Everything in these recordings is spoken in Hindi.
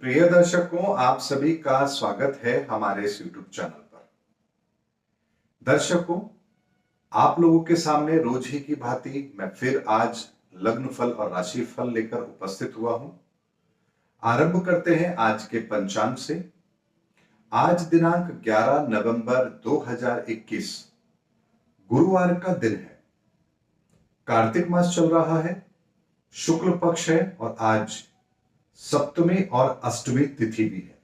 प्रिय दर्शकों, आप सभी का स्वागत है हमारे इस YouTube चैनल पर। दर्शकों, आप लोगों के सामने रोज ही की भांति मैं फिर आज लग्न फल और राशि फल लेकर उपस्थित हुआ हूं। आरंभ करते हैं आज के पंचांग से। आज दिनांक 11 नवंबर 2021 गुरुवार का दिन है। कार्तिक मास चल रहा है, शुक्ल पक्ष है और आज सप्तमी और अष्टमी तिथि भी है।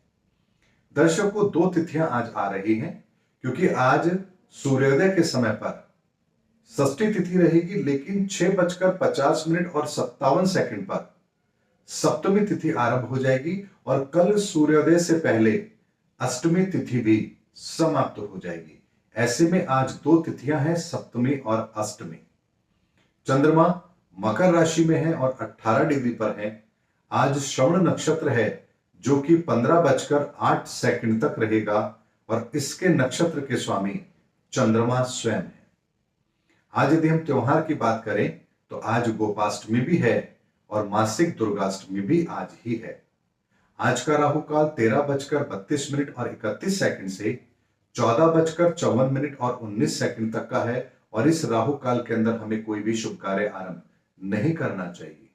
दर्शकों, दो तिथियां आज आ रही हैं क्योंकि आज सूर्योदय के समय पर षष्ठी तिथि रहेगी, लेकिन 6:50 और 57 पर सप्तमी तिथि आरंभ हो जाएगी और कल सूर्योदय से पहले अष्टमी तिथि भी समाप्त हो जाएगी। ऐसे में आज दो तिथियां हैं, सप्तमी और अष्टमी। चंद्रमा मकर राशि में है और 18 डिग्री पर है। आज श्रवण नक्षत्र है जो कि 15:08 तक रहेगा और इसके नक्षत्र के स्वामी चंद्रमा स्वयं है। आज यदि हम त्योहार की बात करें तो आज गोपाष्टमी भी है और मासिक दुर्गाष्टमी भी आज ही है। आज का राहु काल 13:32 से 14:54 तक का है और इस राहु काल के अंदर हमें कोई भी शुभ कार्य आरंभ नहीं करना चाहिए।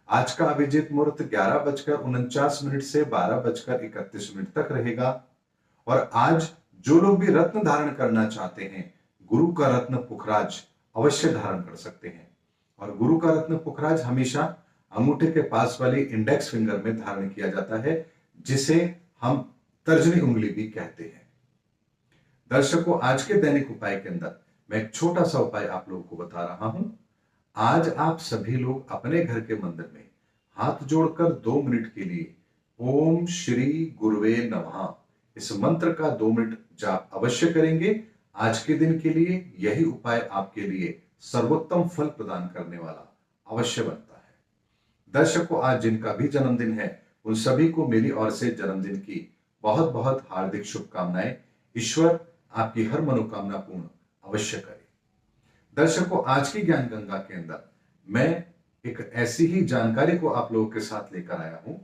आज का अभिजीत मुहूर्त 11:49 से 12:31 तक रहेगा और आज जो लोग भी रत्न धारण करना चाहते हैं, गुरु का रत्न पुखराज अवश्य धारण कर सकते हैं। और गुरु का रत्न पुखराज हमेशा अंगूठे के पास वाली इंडेक्स फिंगर में धारण किया जाता है, जिसे हम तर्जनी उंगली भी कहते हैं। दर्शकों, आज के दैनिक उपाय के अंदर मैं एक छोटा सा उपाय आप लोगों को बता रहा हूं। आज आप सभी लोग अपने घर के मंदिर में हाथ जोड़कर 2 मिनट के लिए ओम श्री गुरुवे नमः इस मंत्र का 2 मिनट जाप अवश्य करेंगे। आज के दिन के लिए यही उपाय आपके लिए सर्वोत्तम फल प्रदान करने वाला अवश्य बनता है। दर्शकों, आज जिनका भी जन्मदिन है उन सभी को मेरी ओर से जन्मदिन की बहुत बहुत हार्दिक शुभकामनाएं। ईश्वर आपकी हर मनोकामना पूर्ण अवश्य करे। दर्शकों, आज की ज्ञान गंगा के अंदर मैं एक ऐसी ही जानकारी को आप लोगों के साथ लेकर आया हूं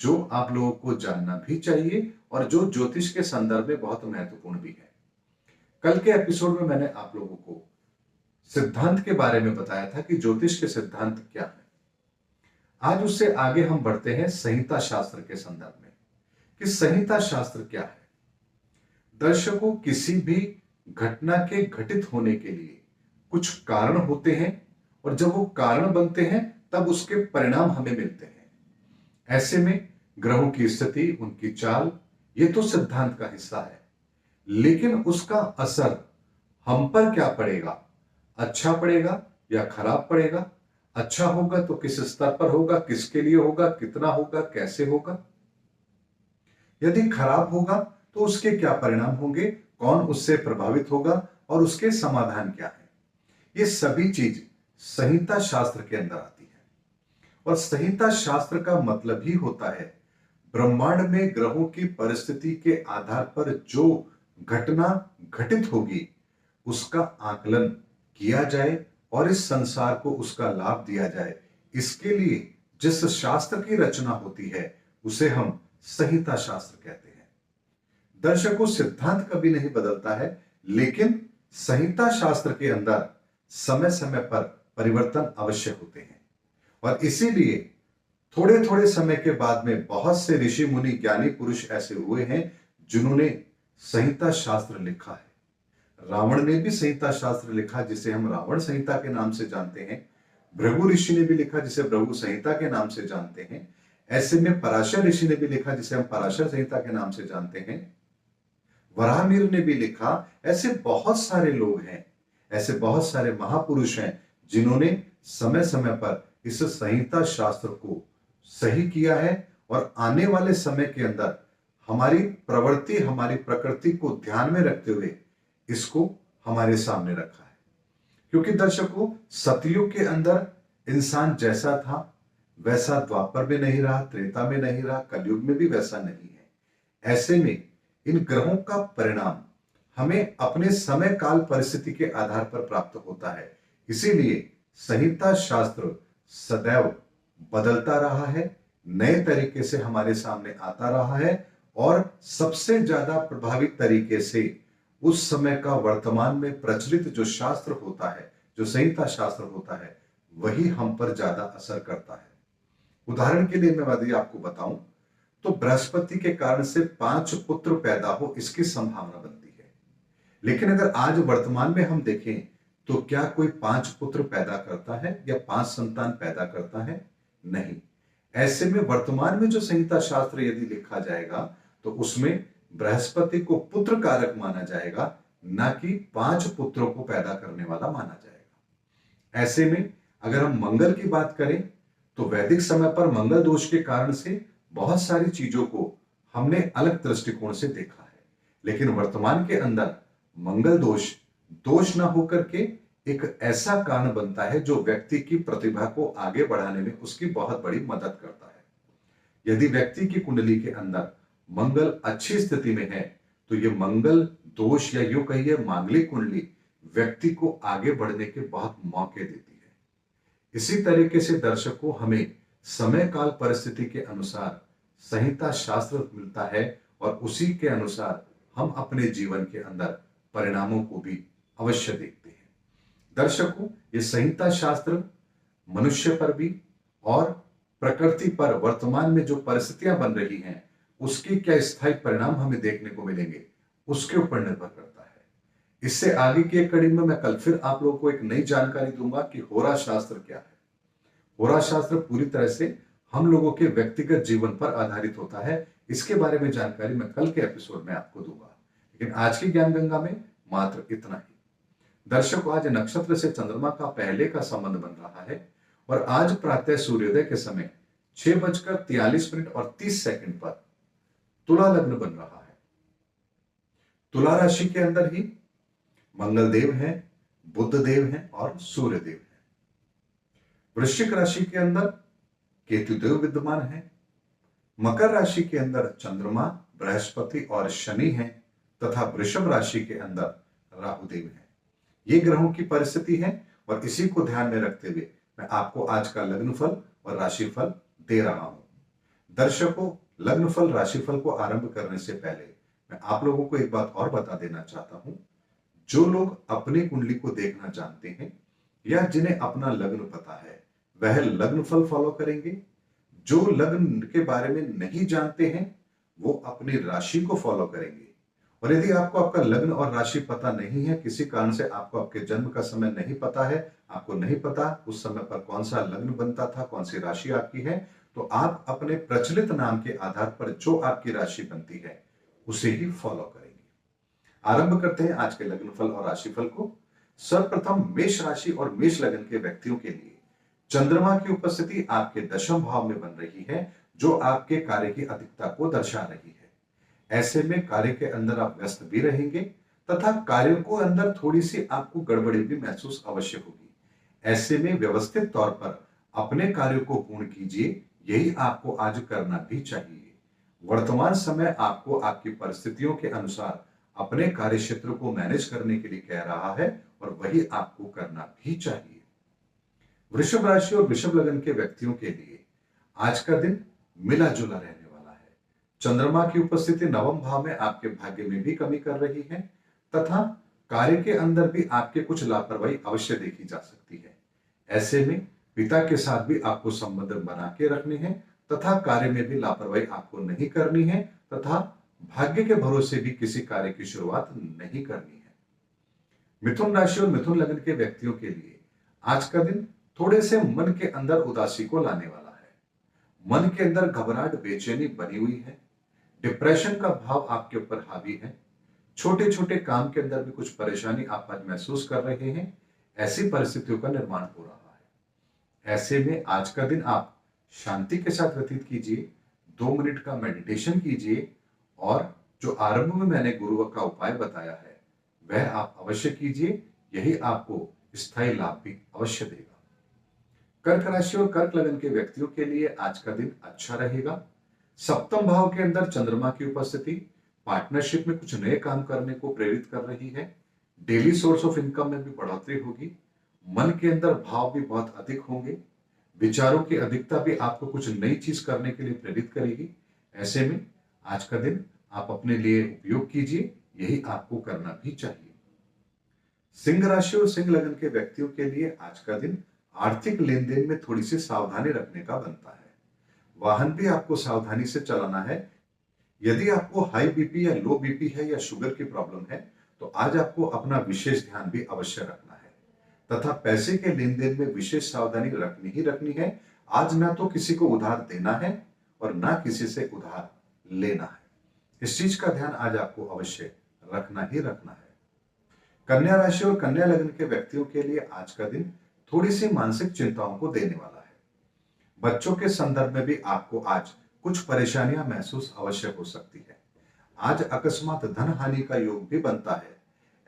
जो आप लोगों को जानना भी चाहिए और जो ज्योतिष के संदर्भ में बहुत महत्वपूर्ण भी है। कल के एपिसोड में मैंने आप लोगों को सिद्धांत के बारे में बताया था कि ज्योतिष के सिद्धांत क्या है। आज उससे आगे हम बढ़ते हैं संहिता शास्त्र के संदर्भ में कि संहिता शास्त्र क्या है। दर्शकों, किसी भी घटना के घटित होने के लिए कुछ कारण होते हैं और जब वो कारण बनते हैं तब उसके परिणाम हमें मिलते हैं। ऐसे में ग्रहों की स्थिति, उनकी चाल, ये तो सिद्धांत का हिस्सा है, लेकिन उसका असर हम पर क्या पड़ेगा, अच्छा पड़ेगा या खराब पड़ेगा, अच्छा होगा तो किस स्तर पर होगा, किसके लिए होगा, कितना होगा, कैसे होगा, यदि खराब होगा तो उसके क्या परिणाम होंगे, कौन उससे प्रभावित होगा और उसके समाधान क्या है, ये सभी चीज संहिता शास्त्र के अंदर आती है। और संहिता शास्त्र का मतलब ही होता है ब्रह्मांड में ग्रहों की परिस्थिति के आधार पर जो घटना घटित होगी उसका आकलन किया जाए और इस संसार को उसका लाभ दिया जाए। इसके लिए जिस शास्त्र की रचना होती है उसे हम संहिता शास्त्र कहते हैं। दर्शकों, सिद्धांत कभी नहीं बदलता है, लेकिन संहिता शास्त्र के अंदर समय समय पर परिवर्तन अवश्य होते हैं और इसीलिए थोड़े थोड़े समय के बाद में बहुत से ऋषि मुनि ज्ञानी पुरुष ऐसे हुए हैं जिन्होंने संहिता शास्त्र लिखा है। रावण ने भी संहिता शास्त्र लिखा जिसे हम रावण संहिता के नाम से जानते हैं। भृगु ऋषि ने भी लिखा जिसे भृगु संहिता के नाम से जानते हैं। ऐसे में पराशर ऋषि ने भी लिखा जिसे हम पराशर संहिता के नाम से जानते हैं। वराहमिहिर ने भी लिखा। ऐसे बहुत सारे लोग हैं, ऐसे बहुत सारे महापुरुष हैं जिन्होंने समय समय पर इस संहिता शास्त्र को सही किया है और आने वाले समय के अंदर हमारी प्रवृत्ति, हमारी प्रकृति को ध्यान में रखते हुए इसको हमारे सामने रखा है। क्योंकि दर्शकों, सतयुग के अंदर इंसान जैसा था वैसा द्वापर में नहीं रहा, त्रेता में नहीं रहा, कलयुग में भी वैसा नहीं है। ऐसे में इन ग्रहों का परिणाम हमें अपने समय काल परिस्थिति के आधार पर प्राप्त होता है। इसीलिए संहिता शास्त्र सदैव बदलता रहा है, नए तरीके से हमारे सामने आता रहा है और सबसे ज्यादा प्रभावी तरीके से उस समय का वर्तमान में प्रचलित जो शास्त्र होता है, जो संहिता शास्त्र होता है, वही हम पर ज्यादा असर करता है। उदाहरण के लिए मैं यदि आपको बताऊं तो बृहस्पति के कारण से 5 पुत्र पैदा हो इसकी संभावना बनती है। लेकिन अगर आज वर्तमान में हम देखें तो क्या कोई 5 पुत्र पैदा करता है या 5 संतान पैदा करता है? नहीं। ऐसे में वर्तमान में जो संहिता शास्त्र यदि लिखा जाएगा तो उसमें बृहस्पति को पुत्र कारक माना जाएगा, ना कि 5 पुत्रों को पैदा करने वाला माना जाएगा। ऐसे में अगर हम मंगल की बात करें तो वैदिक समय पर मंगल दोष के कारण से बहुत सारी चीजों को हमने अलग दृष्टिकोण से देखा है, लेकिन वर्तमान के अंदर मंगल दोष दोष ना होकर के एक ऐसा कारण बनता है जो व्यक्ति की प्रतिभा को आगे बढ़ाने में उसकी बहुत बड़ी मदद करता है। यदि व्यक्ति की कुंडली के अंदर मंगल अच्छी स्थिति में है तो यह मंगल दोष या यूं कहिए मांगलिक कुंडली व्यक्ति को आगे बढ़ने के बहुत मौके देती है। इसी तरीके से दर्शकों हमें समय काल परिस्थिति के अनुसार संहिता शास्त्र मिलता है और उसी के अनुसार हम अपने जीवन के अंदर परिणामों को भी अवश्य देखते हैं। दर्शकों, ये संहिता शास्त्र मनुष्य पर भी और प्रकृति पर वर्तमान में जो परिस्थितियां बन रही हैं उसके क्या स्थायी परिणाम हमें देखने को मिलेंगे उसके ऊपर निर्भर करता है। इससे आगे की एक कड़ी में मैं कल फिर आप लोगों को एक नई जानकारी दूंगा कि होरा शास्त्र क्या है। होरा शास्त्र पूरी तरह से हम लोगों के व्यक्तिगत जीवन पर आधारित होता है। इसके बारे में जानकारी मैं कल के एपिसोड में आपको दूंगा, लेकिन आज की ज्ञान गंगा में मात्र इतना ही। दर्शकों, आज नक्षत्र से चंद्रमा का पहले का संबंध बन रहा है और आज प्रातः सूर्योदय के समय 6:43 पर तुला लग्न बन रहा है। तुला राशि के अंदर ही मंगल देव हैं, बुध देव हैं और सूर्य देव हैं। वृश्चिक राशि के अंदर केतु देव विद्यमान है। मकर राशि के अंदर चंद्रमा, बृहस्पति और शनि हैं तथा वृषभ राशि के अंदर राहु देव हैं। ये ग्रहों की परिस्थिति है और इसी को ध्यान में रखते हुए मैं आपको आज का लग्नफल और राशिफल दे रहा हूं। दर्शकों, लग्नफल राशिफल को आरंभ करने से पहले मैं आप लोगों को एक बात और बता देना चाहता हूं। जो लोग अपनी कुंडली को देखना जानते हैं या जिन्हें अपना लग्न पता है वह लग्नफल फॉलो करेंगे। जो लग्न के बारे में नहीं जानते हैं वो अपनी राशि को फॉलो करेंगे। और यदि आपको आपका लग्न और राशि पता नहीं है, किसी कारण से आपको आपके जन्म का समय नहीं पता है, आपको नहीं पता उस समय पर कौन सा लग्न बनता था, कौन सी राशि आपकी है, तो आप अपने प्रचलित नाम के आधार पर जो आपकी राशि बनती है उसे ही फॉलो करेंगे। आरंभ करते हैं आज के लग्नफल और राशिफल को। सर्वप्रथम मेष राशि और मेष लग्न के व्यक्तियों के लिए चंद्रमा की उपस्थिति आपके दशम भाव में बन रही है, जो आपके कार्य की अधिकता को दर्शा रही है। ऐसे में कार्य के अंदर आप व्यस्त भी रहेंगे तथा कार्यों को अंदर थोड़ी सी आपको गड़बड़ी भी महसूस अवश्य होगी। ऐसे में व्यवस्थित तौर पर अपने कार्यों को पूर्ण कीजिए, यही आपको आज करना भी चाहिए। वर्तमान समय आपको आपकी परिस्थितियों के अनुसार अपने कार्य क्षेत्र को मैनेज करने के लिए कह रहा है और वही आपको करना भी चाहिए। वृषभ राशि और वृषभ लग्न के व्यक्तियों के लिए आज का दिन मिला जुला रहने वाला है। चंद्रमा की उपस्थिति नवम भाव में आपके भाग्य में भी कमी कर रही है तथा कार्य के अंदर भी आपके कुछ लापरवाही अवश्य देखी जा सकती है। ऐसे में पिता के साथ भी आपको संबंध बना के रखने हैं तथा कार्य में भी लापरवाही आपको नहीं करनी है तथा भाग्य के भरोसे भी किसी कार्य की शुरुआत नहीं करनी है। मिथुन राशि और मिथुन लग्न के व्यक्तियों के लिए आज का दिन थोड़े से मन के अंदर उदासी को लाने वाला है। मन के अंदर घबराहट, बेचैनी बनी हुई है। डिप्रेशन का भाव आपके ऊपर हावी है। छोटे छोटे काम के अंदर भी कुछ परेशानी आप आज महसूस कर रहे हैं। ऐसी परिस्थितियों का निर्माण हो रहा है। ऐसे में आज का दिन आप शांति के साथ व्यतीत कीजिए, 2 मिनट का मेडिटेशन कीजिए और जो आरंभ में मैंने गुरु का उपाय बताया है वह आप अवश्य कीजिए, यही आपको स्थायी लाभ भी अवश्य देगा। कर्क राशि और कर्क लग्न के व्यक्तियों के लिए आज का दिन अच्छा रहेगा। सप्तम भाव के अंदर चंद्रमा की उपस्थिति पार्टनरशिप में कुछ नए काम करने को प्रेरित कर रही है। डेली सोर्स ऑफ इनकम में भी बढ़ोतरी होगी। मन के अंदर भाव भी बहुत अधिक होंगे। विचारों की अधिकता भी आपको कुछ नई चीज करने के लिए प्रेरित करेगी। ऐसे में आज का दिन आप अपने लिए उपयोग कीजिए, यही आपको करना भी चाहिए। सिंह राशि और सिंह लग्न के व्यक्तियों के लिए आज का दिन आर्थिक लेन देन में थोड़ी सी सावधानी रखने का बनता है। वाहन भी आपको सावधानी से चलाना है। यदि आपको हाई बीपी या लो बीपी है या शुगर की प्रॉब्लम है, तो आज आपको अपना विशेष ध्यान भी अवश्य रखना है तथा पैसे के लेन देन में विशेष सावधानी रखनी ही रखनी है। आज ना तो किसी को उधार देना है और ना किसी से उधार लेना है। इस चीज का ध्यान आज आपको अवश्य रखना ही रखना है। कन्या राशि और कन्या लग्न के व्यक्तियों के लिए आज का दिन थोड़ी सी मानसिक चिंताओं को देने वाला है। बच्चों के संदर्भ में भी आपको आज कुछ परेशानियां महसूस अवश्य हो सकती है। आज अकस्मात धन हानि का योग भी बनता है।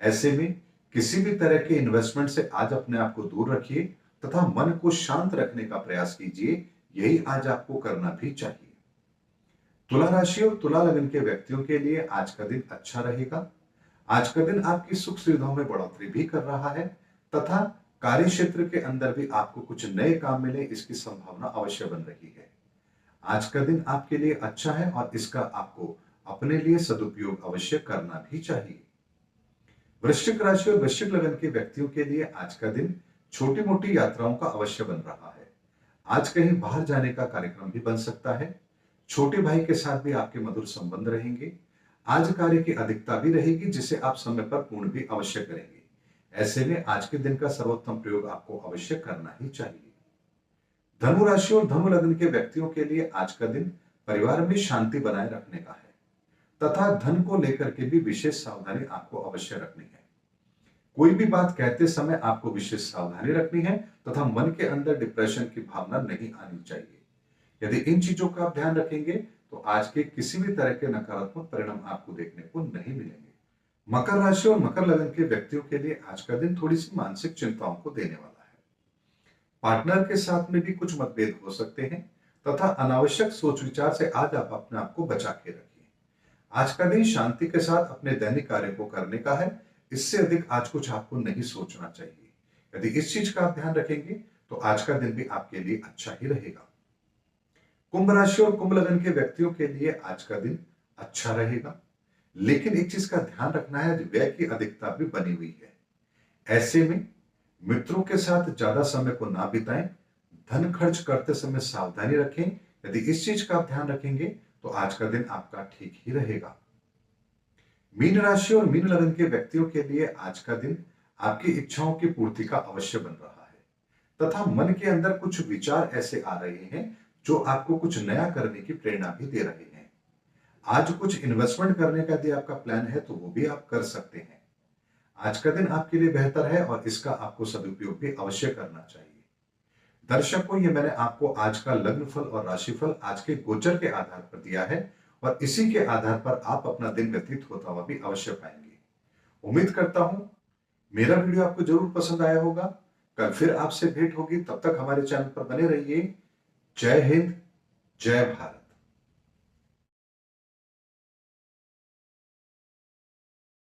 ऐसे में किसी भी तरह के इन्वेस्टमेंट से आज अपने आप को दूर रखिए तथा मन को शांत रखने का प्रयास कीजिए, यही आज आपको करना भी चाहिए। तुला राशि और तुला लग्न के व्यक्तियों के लिए आज का दिन अच्छा रहेगा। आज का दिन आपकी सुख सुविधाओं में बढ़ोतरी भी कर रहा है तथा कार्य क्षेत्र के अंदर भी आपको कुछ नए काम मिले, इसकी संभावना अवश्य बन रही है। आज का दिन आपके लिए अच्छा है और इसका आपको अपने लिए सदुपयोग अवश्य करना भी चाहिए। वृश्चिक राशि और वृश्चिक लग्न के व्यक्तियों के लिए आज का दिन छोटी मोटी यात्राओं का अवश्य बन रहा है। आज कहीं बाहर जाने का कार्यक्रम भी बन सकता है। छोटे भाई के साथ भी आपके मधुर संबंध रहेंगे। आज कार्य की अधिकता भी रहेगी, जिसे आप समय पर पूर्ण भी अवश्य करेंगे। ऐसे में आज के दिन का सर्वोत्तम प्रयोग आपको अवश्य करना ही चाहिए। धनु राशि और धनु लग्न के व्यक्तियों के लिए आज का दिन परिवार में शांति बनाए रखने का है तथा धन को लेकर के भी विशेष सावधानी आपको अवश्य रखनी है। कोई भी बात कहते समय आपको विशेष सावधानी रखनी है तथा मन के अंदर डिप्रेशन की भावना नहीं आनी चाहिए। यदि इन चीजों का आप ध्यान रखेंगे तो आज के किसी भी तरह के नकारात्मक परिणाम आपको देखने को नहीं मिलेंगे। मकर राशि और मकर लग्न के व्यक्तियों के लिए आज का दिन थोड़ी सी मानसिक चिंताओं को देने वाला है। पार्टनर के साथ में भी कुछ मतभेद हो सकते हैं तथा अनावश्यक सोच विचार से आज आप अपने आप को बचा के रखिए। आज का दिन शांति के साथ अपने दैनिक कार्य को करने का है। इससे अधिक आज कुछ आपको नहीं सोचना चाहिए। यदि इस चीज का आप ध्यान रखेंगे तो आज का दिन भी आपके लिए अच्छा ही रहेगा। कुंभ राशि और कुंभ लग्न के व्यक्तियों के लिए आज का दिन अच्छा रहेगा, लेकिन एक चीज का ध्यान रखना है, व्यय की अधिकता भी बनी हुई है। ऐसे में मित्रों के साथ ज्यादा समय को ना बिताएं। धन खर्च करते समय सावधानी रखें। यदि इस चीज का आप ध्यान रखेंगे तो आज का दिन आपका ठीक ही रहेगा। मीन राशि और मीन लग्न के व्यक्तियों के लिए आज का दिन आपकी इच्छाओं की पूर्ति का अवश्य बन रहा है तथा मन के अंदर कुछ विचार ऐसे आ रहे हैं जो आपको कुछ नया करने की प्रेरणा भी दे रहे हैं। आज कुछ इन्वेस्टमेंट करने का यदि आपका प्लान है तो वो भी आप कर सकते हैं। आज का दिन आपके लिए बेहतर है और इसका आपको सदुपयोग भी अवश्य करना चाहिए। दर्शकों, ये मैंने आपको आज का लग्न फल और राशिफल आज के गोचर के आधार पर दिया है और इसी के आधार पर आप अपना दिन व्यतीत होता हुआ भी अवश्य पाएंगे। उम्मीद करता हूं मेरा वीडियो आपको जरूर पसंद आया होगा। कल फिर आपसे भेंट होगी, तब तक हमारे चैनल पर बने रहिए। जय हिंद, जय भारत।